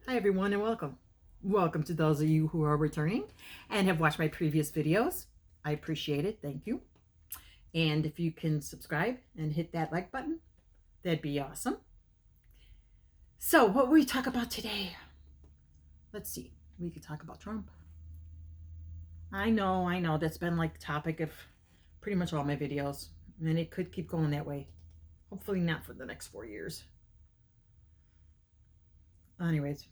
Hi everyone and welcome. Welcome to those of you who are returning and have watched my previous videos. I appreciate it. Thank you. And if you can subscribe and hit that like button, that'd be awesome. So what will we talk about today? Let's see. We could talk about Trump. I know. That's been like the topic of pretty much all my videos. And it could keep going that way. Hopefully not for the next 4 years. Anyways,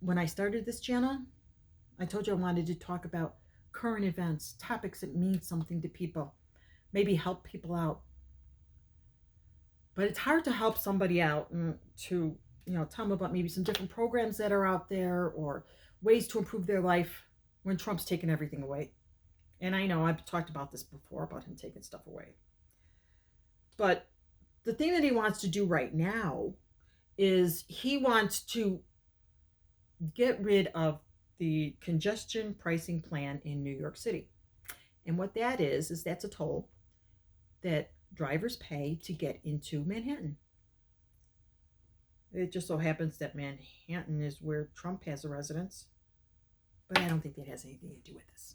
when I started this channel, I told you I wanted to talk about current events, topics that mean something to people, maybe help people out. But it's hard to help somebody out and to, tell them about maybe some different programs that are out there or ways to improve their life when Trump's taking everything away. And I know I've talked about this before, about him taking stuff away. But the thing that he wants to do right now is he wants to get rid of the congestion pricing plan in New York City. And what that is that's a toll that drivers pay to get into Manhattan. It just so happens that Manhattan is where Trump has a residence, but I don't think that has anything to do with this.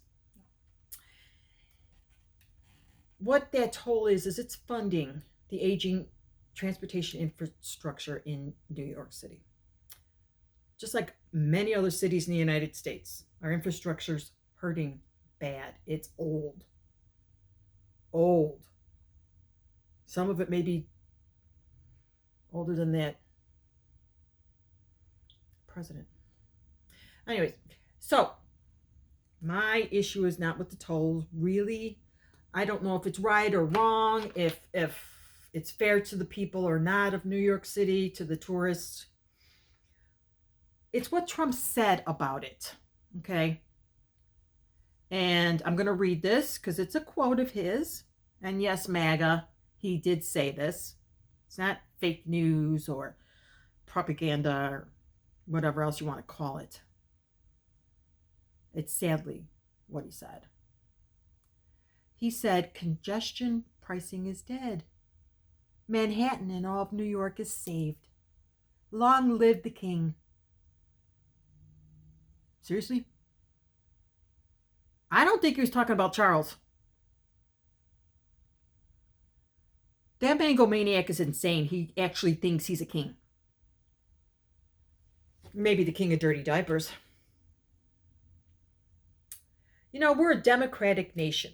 What that toll is it's funding the aging transportation infrastructure in New York City. Just like many other cities in the United States, our infrastructure's hurting bad. It's old. Some of it may be older than that president. Anyways, so my issue is not with the tolls. Really, I don't know if it's right or wrong, if it's fair to the people or not of New York City, to the tourists. It's what Trump said about it, okay? And I'm going to read this because it's a quote of his. And yes, MAGA, he did say this. It's not fake news or propaganda or whatever else you want to call it. It's sadly what he said. He said, congestion pricing is dead. Manhattan and all of New York is saved. Long live the king. Seriously? I don't think he was talking about Charles. That mango-maniac is insane. He actually thinks he's a king. Maybe the king of dirty diapers. We're a democratic nation.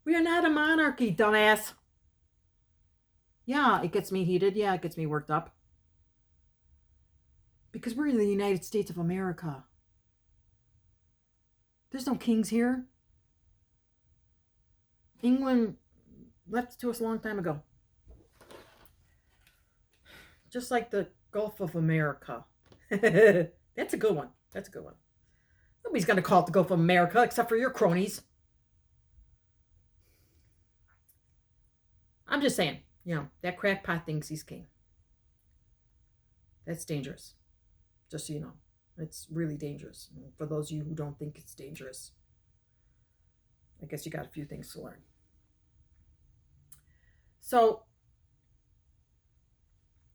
We are not a monarchy, dumbass. Yeah, it gets me heated. Yeah, it gets me worked up. Because we're in the United States of America. There's no kings here. England left it to us a long time ago. Just like the Gulf of America. That's a good one. Nobody's going to call it the Gulf of America except for your cronies. I'm just saying, that crackpot thinks he's king. That's dangerous. Just so you know. It's really dangerous. For those of you who don't think it's dangerous, I guess you got a few things to learn. So,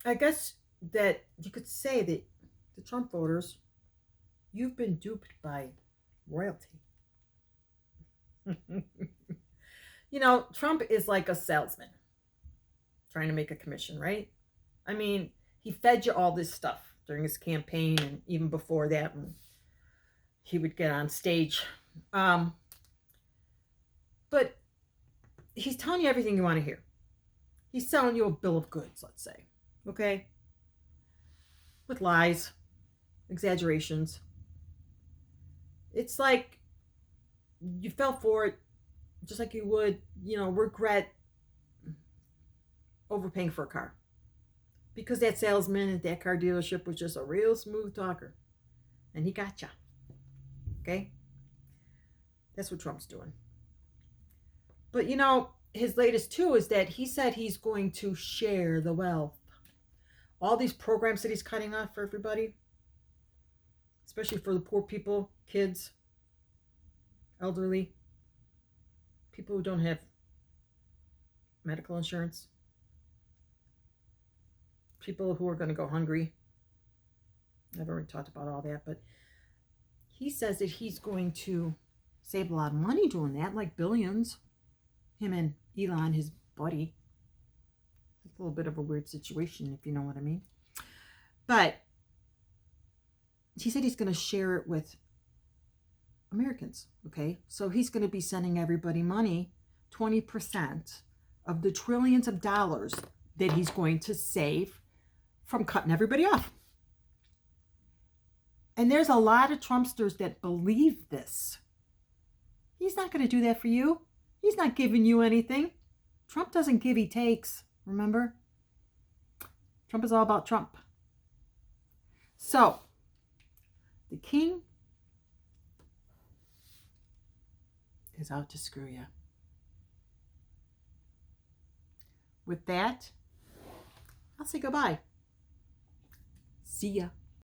I guess that you could say that the Trump voters, you've been duped by royalty. Trump is like a salesman trying to make a commission, right? I mean, he fed you all this stuff during his campaign and even before that when he would get on stage. But he's telling you everything you want to hear. He's selling you a bill of goods, let's say. Okay? With lies, exaggerations. It's like you fell for it just like you would, regret overpaying for a car. Because that salesman at that car dealership was just a real smooth talker. And he got you. Okay? That's what Trump's doing. But his latest too is that he said he's going to share the wealth. All these programs that he's cutting off for everybody, especially for the poor people, kids, elderly, people who don't have medical insurance, people who are going to go hungry. I've already talked about all that, but he says that he's going to save a lot of money doing that, like billions. Him and Elon, his buddy. It's a little bit of a weird situation, if you know what I mean. But he said he's going to share it with Americans, okay? So he's going to be sending everybody money, 20% of the trillions of dollars that he's going to save from cutting everybody off. And there's a lot of Trumpsters that believe this. He's not going to do that for you. He's not giving you anything. Trump doesn't give, he takes. Remember? Trump is all about Trump. So, the king is out to screw you. With that, I'll say goodbye. See ya.